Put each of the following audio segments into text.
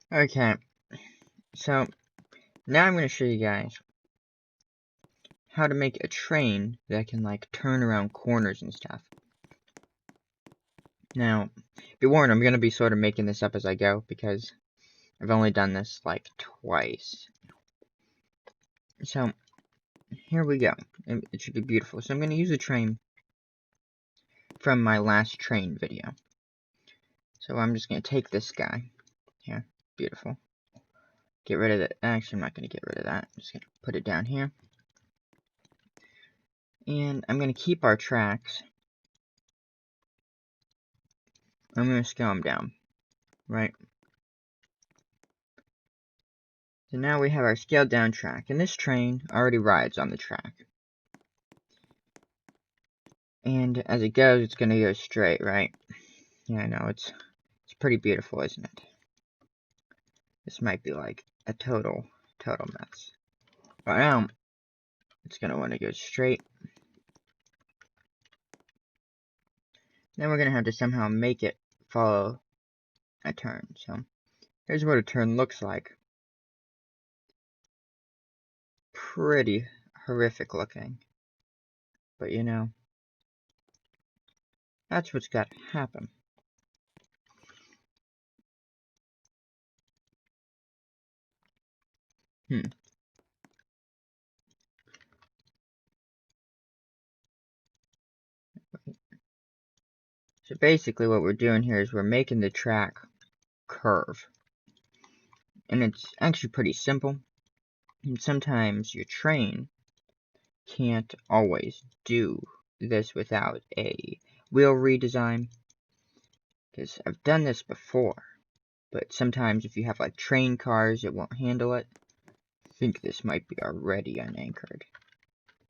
Okay, so now I'm going to show you guys how to make a train that can like turn around corners and stuff. Now, be warned, I'm going to be sort of making this up as I go because I've only done this like twice. So, here we go. It should be beautiful. So I'm going to use a train from my last train video. So I'm just going to take this guy here. Beautiful. Get rid of it. Actually, I'm not going to get rid of that. I'm just going to put it down here. And I'm going to keep our tracks. I'm going to scale them down. Right? So now we have our scaled down track. And this train already rides on the track. And as it goes, it's going to go straight, right? Yeah, I know. It's pretty beautiful, isn't it? This might be like a total mess. But now, it's going to want to go straight. Then we're going to have to somehow make it follow a turn. So, here's what a turn looks like. Pretty horrific looking. But you know, that's what's got to happen. So basically what we're doing here is we're making the track curve. And it's actually pretty simple. And sometimes your train can't always do this without a wheel redesign. Because I've done this before. But sometimes if you have like train cars, it won't handle it. I think this might be already unanchored.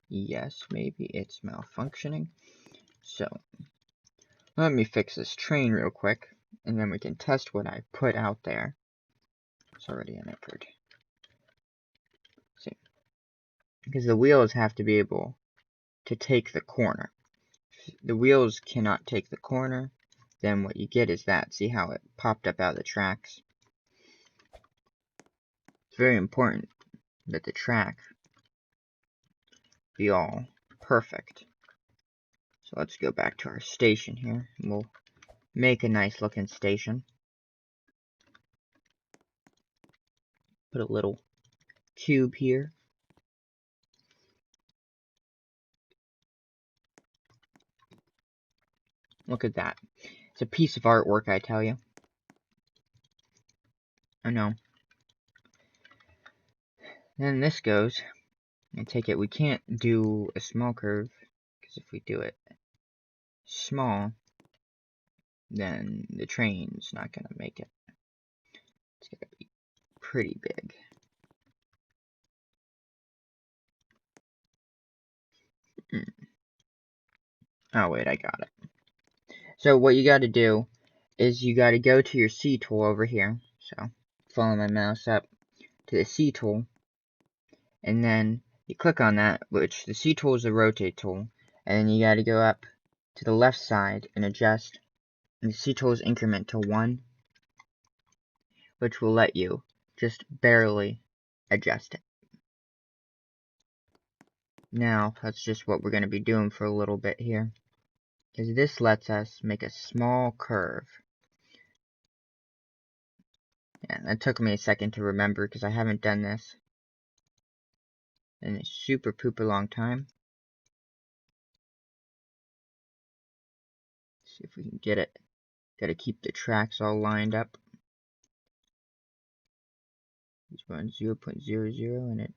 Yes, maybe it's malfunctioning. So, let me fix this train real quick, and then we can test what I put out there. It's already unanchored. See, because the wheels have to be able to take the corner. If the wheels cannot take the corner, then what you get is that. See how it popped up out of the tracks? It's very important that the track be all perfect. So let's go back to our station here, and we'll make a nice looking station. Put a little cube here. Look at that. It's a piece of artwork, I tell you. I know. Then this goes. I take it we can't do a small curve, because if we do it small, then the train's not going to make it. It's going to be pretty big. Oh, wait, I got it. So what you got to do is you got to go to your C tool over here. So follow my mouse up to the C tool, and then you click on that, which the C tool is the rotate tool, and then you got to go up to the left side and adjust. And the C tool's increment to 1, which will let you just barely adjust it. Now, that's just what we're going to be doing for a little bit here, is this lets us make a small curve. Yeah, that took me a second to remember because I haven't done this in a super pooper long time. See if we can get it. Gotta keep the tracks all lined up. This one's 0.00 and it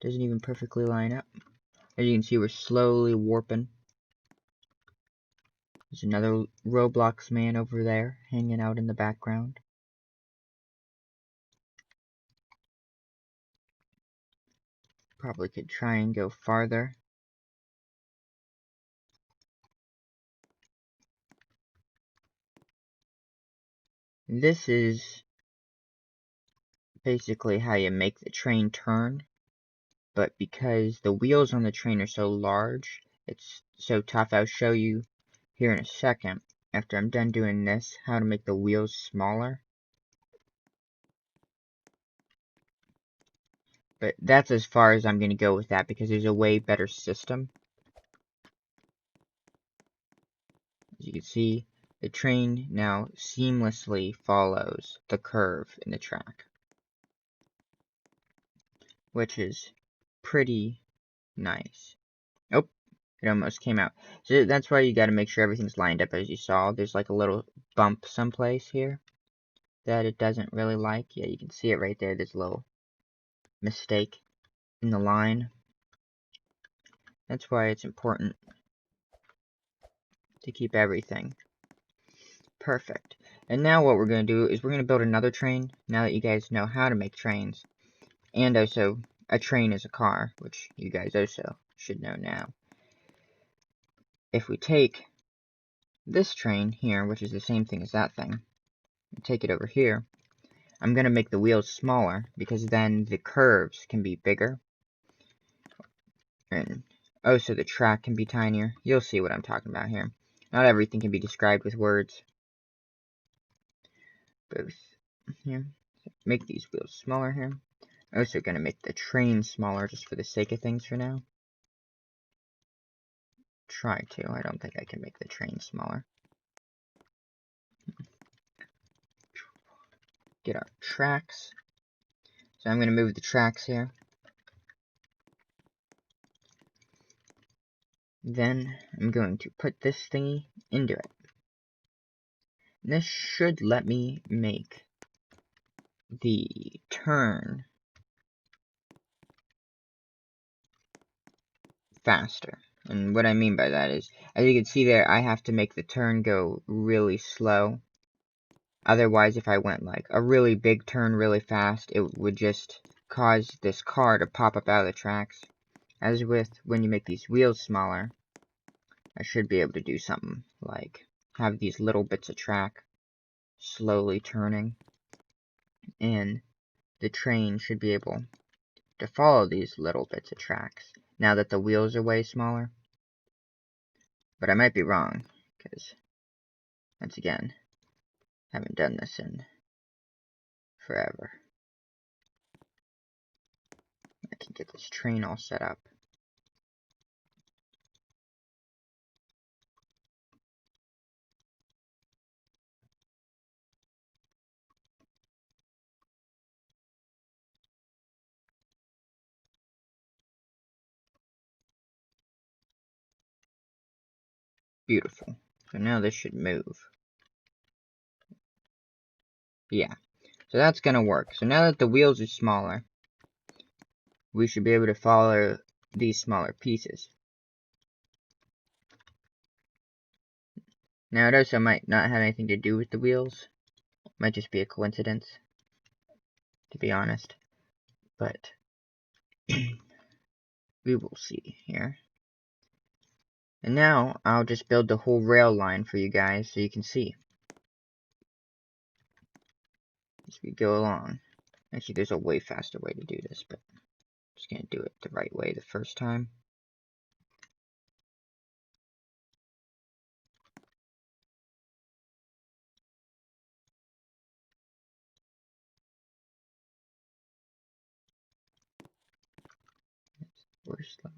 doesn't even perfectly line up. As you can see, we're slowly warping. There's another Roblox man over there hanging out in the background. Probably could try and go farther. This is basically how you make the train turn, but because the wheels on the train are so large, it's so tough. I'll show you here in a second, after I'm done doing this, how to make the wheels smaller. But that's as far as I'm going to go with that because there's a way better system. As you can see, the train now seamlessly follows the curve in the track, which is pretty nice. Oh, it almost came out. So that's why you got to make sure everything's lined up. As you saw, there's like a little bump someplace here that it doesn't really like. Yeah, you can see it right there. There's a little mistake in the line. That's why it's important to keep everything perfect. And now what we're going to do is we're going to build another train, now that you guys know how to make trains. And also, a train is a car, which you guys also should know now. If we take this train here, which is the same thing as that thing, and take it over here, I'm going to make the wheels smaller, because then the curves can be bigger. And also the track can be tinier. You'll see what I'm talking about here. Not everything can be described with words. Both here. Make these wheels smaller here. Also going to make the train smaller just for the sake of things for now. Try to. I don't think I can make the train smaller. Get our tracks. So I'm going to move the tracks here. Then I'm going to put this thingy into it. And this should let me make the turn faster. And what I mean by that is, as you can see there, I have to make the turn go really slow. Otherwise, if I went like a really big turn really fast, it would just cause this car to pop up out of the tracks. As with when you make these wheels smaller, I should be able to do something like have these little bits of track slowly turning, and the train should be able to follow these little bits of tracks now that the wheels are way smaller. But I might be wrong, because, once again, haven't done this in forever. I can get this train all set up. Beautiful. So now this should move. Yeah. So that's gonna work. So now that the wheels are smaller, we should be able to follow these smaller pieces. Now it also might not have anything to do with the wheels. It might just be a coincidence, to be honest. But we will see here. And now I'll just build the whole rail line for you guys so you can see as we go along. Actually, there's a way faster way to do this, but I'm just going to do it the right way the first time. Worst level.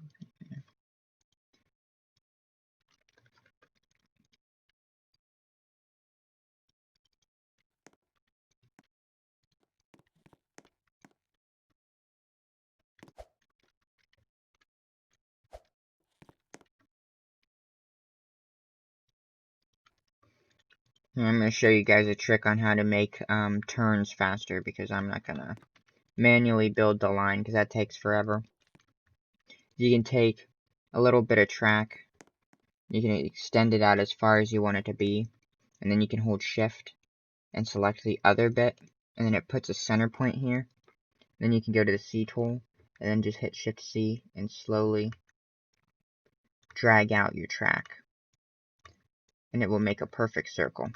And I'm going to show you guys a trick on how to make turns faster, because I'm not going to manually build the line because that takes forever. You can take a little bit of track, you can extend it out as far as you want it to be, and then you can hold shift and select the other bit, and then it puts a center point here. Then you can go to the C tool and then just hit shift C and slowly drag out your track, and it will make a perfect circle,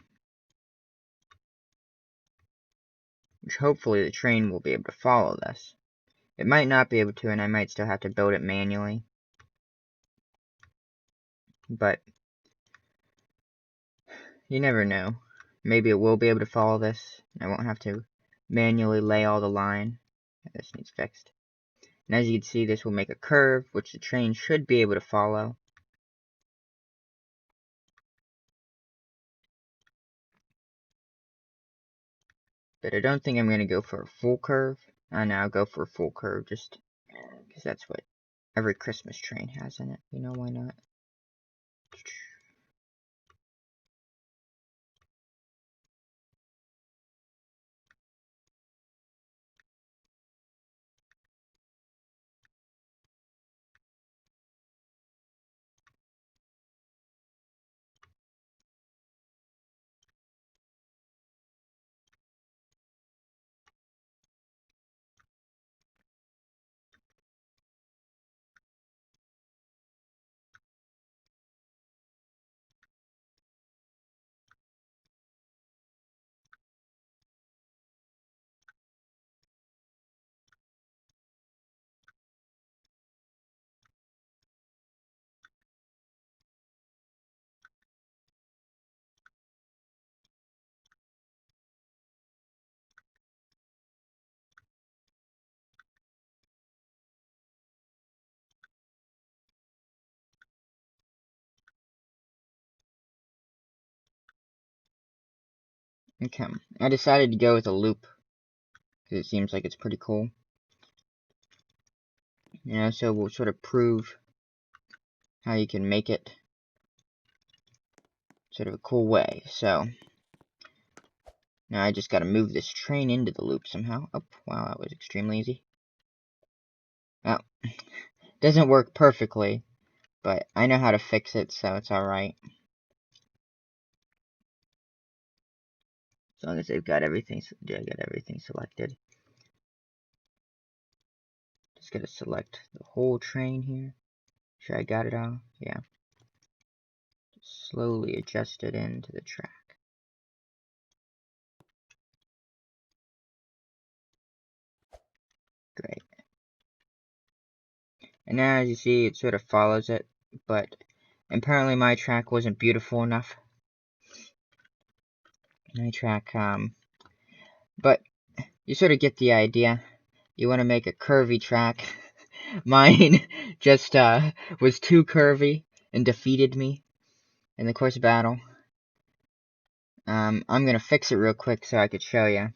which hopefully the train will be able to follow this. It might not be able to, and I might still have to build it manually, but you never know. Maybe it will be able to follow this. I won't have to manually lay all the line. This needs fixed. And as you can see, this will make a curve, which the train should be able to follow. But I don't think I'm going to go for a full curve. I know I'll go for a full curve just because that's what every Christmas train has in it. You know, why not? Okay, I decided to go with a loop because it seems like it's pretty cool. Yeah, so we'll sort of prove how you can make it sort of a cool way. So now I just got to move this train into the loop somehow. Oh, wow, that was extremely easy. Well, doesn't work perfectly, but I know how to fix it, so it's alright. As long as they've got everything, yeah, I got everything selected. Just gotta select the whole train here. Sure I got it all? Yeah. Just slowly adjust it into the track. Great. And now as you see, it sort of follows it, but apparently my track wasn't beautiful enough. My track, but you sort of get the idea. You want to make a curvy track. Mine just was too curvy and defeated me in the course of battle. I'm gonna fix it real quick so I could show you.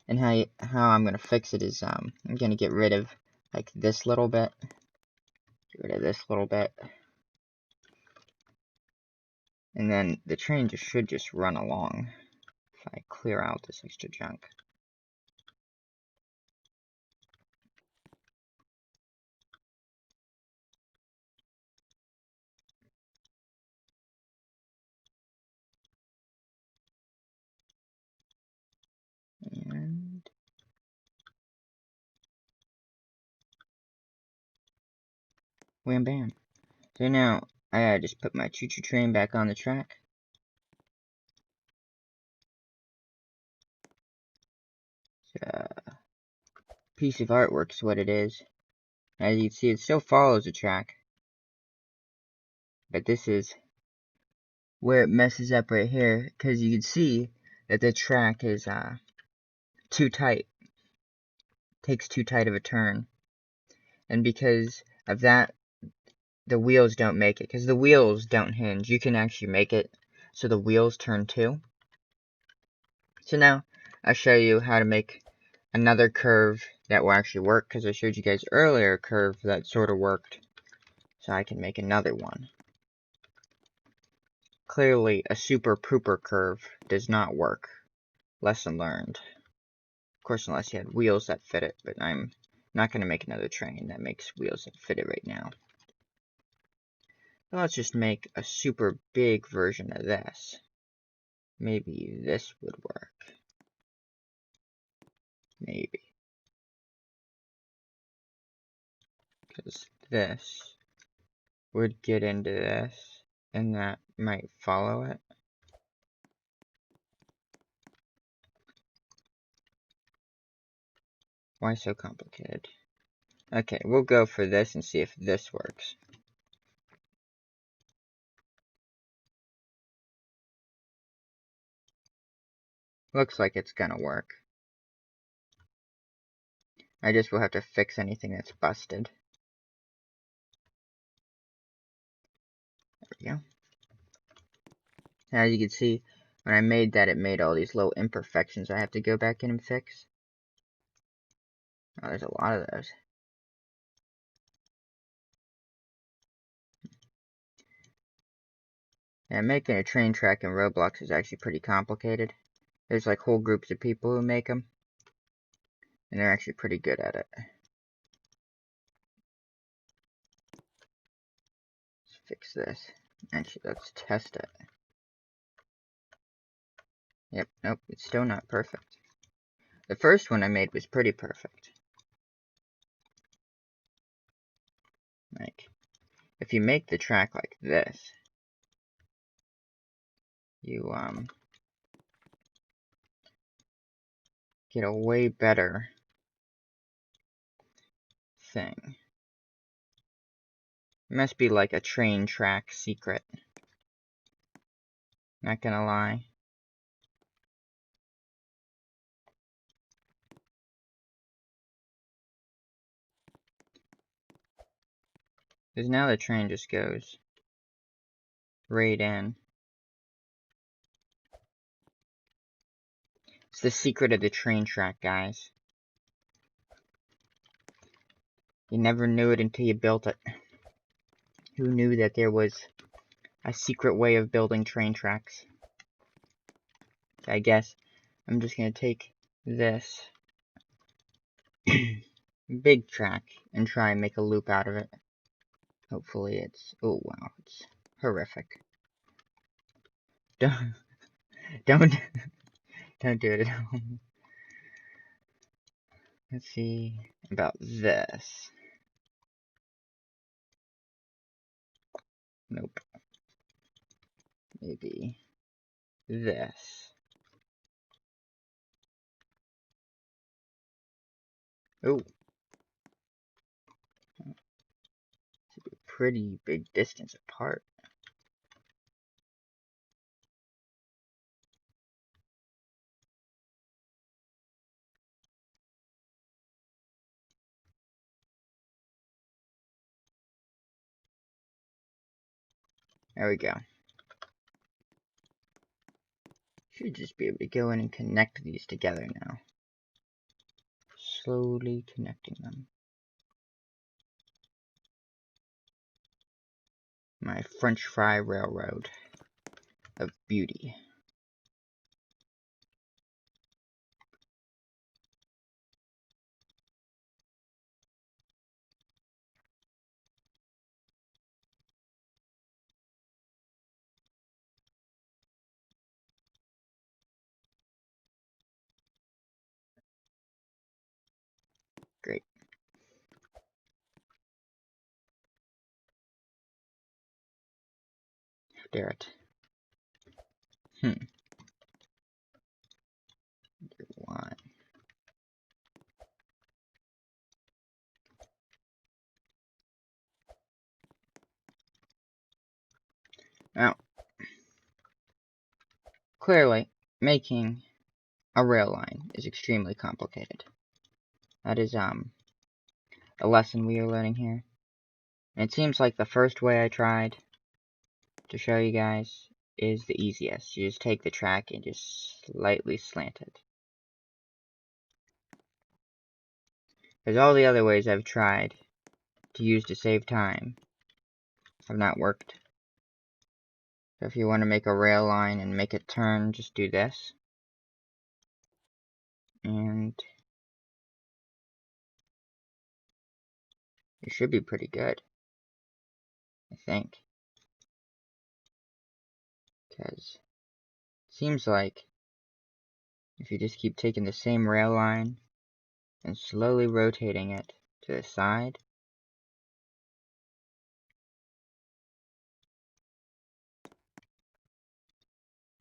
And how I'm gonna fix it is I'm gonna get rid of like this little bit. Get rid of this little bit. And then the train should just run along if I clear out this extra junk. And wham bam. So now I gotta just put my choo-choo train back on the track. It's a piece of artwork is what it is. As you can see, it still follows the track. But this is where it messes up right here, because you can see that the track is too tight. Takes too tight of a turn. And because of that, the wheels don't make it. Because the wheels don't hinge. You can actually make it so the wheels turn too. So now, I'll show you how to make another curve that will actually work. Because I showed you guys earlier a curve that sort of worked. So I can make another one. Clearly, a super pooper curve does not work. Lesson learned. Of course, unless you had wheels that fit it, but I'm not going to make another train that makes wheels that fit it right now. So let's just make a super big version of this. Maybe this would work. Maybe. Because this would get into this, and that might follow it. Why so complicated? Okay, we'll go for this and see if this works. Looks like it's gonna work. I just will have to fix anything that's busted. There we go. As you can see, when I made that, it made all these little imperfections I have to go back in and fix. Oh, there's a lot of those. Yeah, making a train track in Roblox is actually pretty complicated. There's like whole groups of people who make them, and they're actually pretty good at it. Let's fix this. Actually, let's test it. Yep, nope, it's still not perfect. The first one I made was pretty perfect. Like, if you make the track like this, you, get a way better thing. It must be like a train track secret. Not gonna lie. Because now the train just goes right in. It's the secret of the train track, guys. You never knew it until you built it. Who knew that there was a secret way of building train tracks? So I guess I'm just gonna take this big track and try and make a loop out of it. Hopefully it's... oh wow, it's horrific. Don't don't do it at home. Let's see about this. Nope. Maybe this. Oh. It's a pretty big distance apart. There we go. Should just be able to go in and connect these together now. Slowly connecting them. My French fry railroad of beauty. Great. Dare it. Why? Now, clearly, making a rail line is extremely complicated. That is, a lesson we are learning here. And it seems like the first way I tried to show you guys is the easiest. You just take the track and just slightly slant it. Because all the other ways I've tried to use to save time have not worked. So if you want to make a rail line and make it turn, just do this. And it should be pretty good, I think. Because it seems like if you just keep taking the same rail line and slowly rotating it to the side,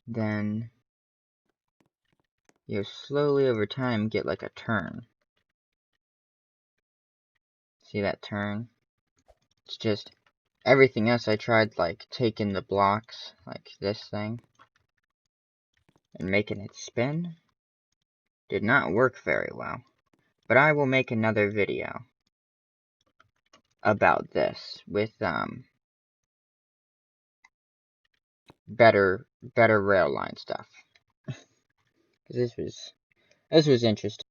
then you'll slowly over time get like a turn. See that turn? It's just everything else I tried, like taking the blocks, like this thing, and making it spin, did not work very well. But I will make another video about this with better rail line stuff. 'Cause this was interesting.